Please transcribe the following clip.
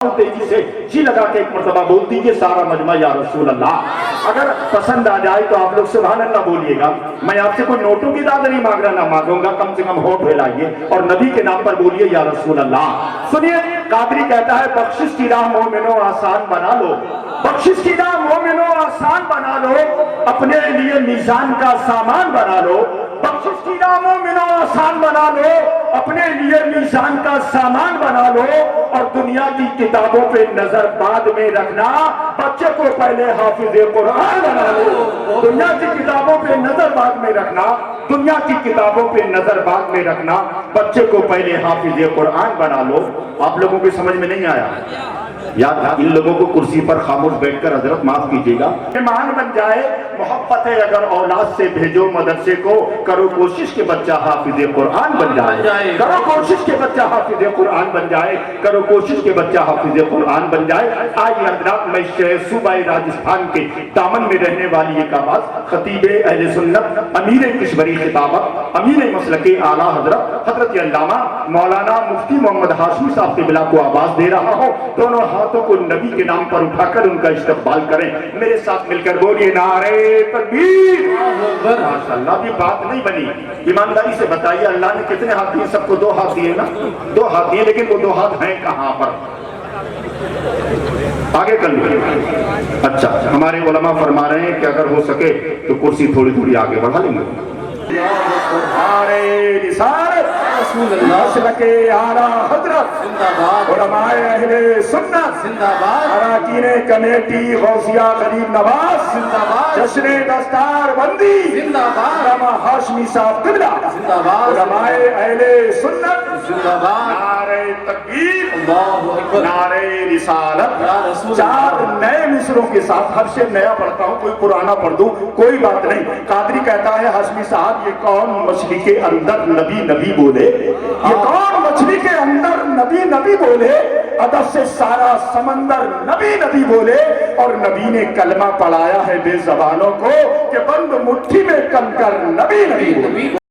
तेजी से जी लगा के एक मर्तबा बोल दीजिए सारा मजमा या रसूल अल्लाह। अगर पसंद आ जाए तो आप लोग सुभान अल्लाह बोलिएगा। मैं आपसे कोई नोटों की दाद नहीं मांग रहा, ना मांगूंगा, कम से कम होठ हिलाइए और नबी के नाम पर बोलिए या रसूल अल्लाह। सुनिए, कादरी कहता है बख्शिश की राह मोमिनो आसान बना लो, बख्शिश की राह मोमिनो आसान बना लो, अपने लिए मीजान का सामान बना लो। बख्शिश की राह मोमिनो आसान बना लो, अपने लिए मीजान का सामान बना लो, और दुनिया की किताबों पे नजर बाद में रखना, बच्चे को पहले हाफिज कुरान बना लो। दुनिया की किताबों पे नजर बाद में रखना, दुनिया की किताबों पे नजर बाद में रखना, बच्चे को पहले हाफिज कुरान बना लो। आप लोगों की समझ में नहीं आया? याद इन लोगों को कुर्सी पर खामोश बैठकर हजरत माफ कीजिएगा। मेहमान बन जाए, मोहब्बत है अगर औलाद से भेजो मदरसे को, करो कोशिश के बच्चा हाफिज कुरान बन जाए, करो कोशिश के बच्चा हाफिज कुरान बन जाए, करो कोशिश के बच्चा हाफिज कुरान बन जाए। आइए हजरात, मैं सूबाई राजस्थान के दामन में रहने वाली एक आवाज, खतीबे अहले सुन्नत, अमीर किश्वरी खिताबत, अमीर मसलके आला हजरत अल्लामा मौलाना मुफ्ती मोहम्मद हाशमी साहब के बिला को आवाज दे रहा हूँ। दोनों हाथों को नबी के नाम पर उठाकर उनका इस्तकबाल करें। मेरे साथ मिलकर बोलिए नारे तकबीर। माशाअल्लाह, भी बात नहीं बनी। ईमानदारी से बताइए, अल्लाह ने कितने हाथ दिए? सबको दो हाथ दिए ना? दो हाथ दिए, लेकिन वो दो हाथ हैं कहां पर? आगे कर लीजिए। अच्छा, हमारे उलमा फरमा रहे हैं कि अगर हो सके तो कुर्सी थोड़ी थोड़ी आगे बढ़ा लेंगे। अराकीने कमेटी गौसिया गरीब नवाज जिंदाबाद, जश्ने दस्तार बंदी जिंदाबाद, उलमा हाशमी साहब किबला जिंदाबाद, उलमाए अहले सुन्नत जिंदाबाद, नारे तकबीर, अल्लाहु अकबर, नारे रिसालत। चार नए मिसरों के साथ, हर से नया पढ़ता हूँ, कोई पुराना पढ़ दूं, कोई बात नहीं। कादरी कहता है हाशमी साहब, ये कौन मछली के अंदर नबी नबी बोले? ये कौन मछली के अंदर नबी नबी बोले? अदब से सारा समंदर नबी नबी बोले, और नबी ने कलमा पढ़ाया है बेज़बानों को कि बंद मुट्ठी में कंकर नबी नबी बोले।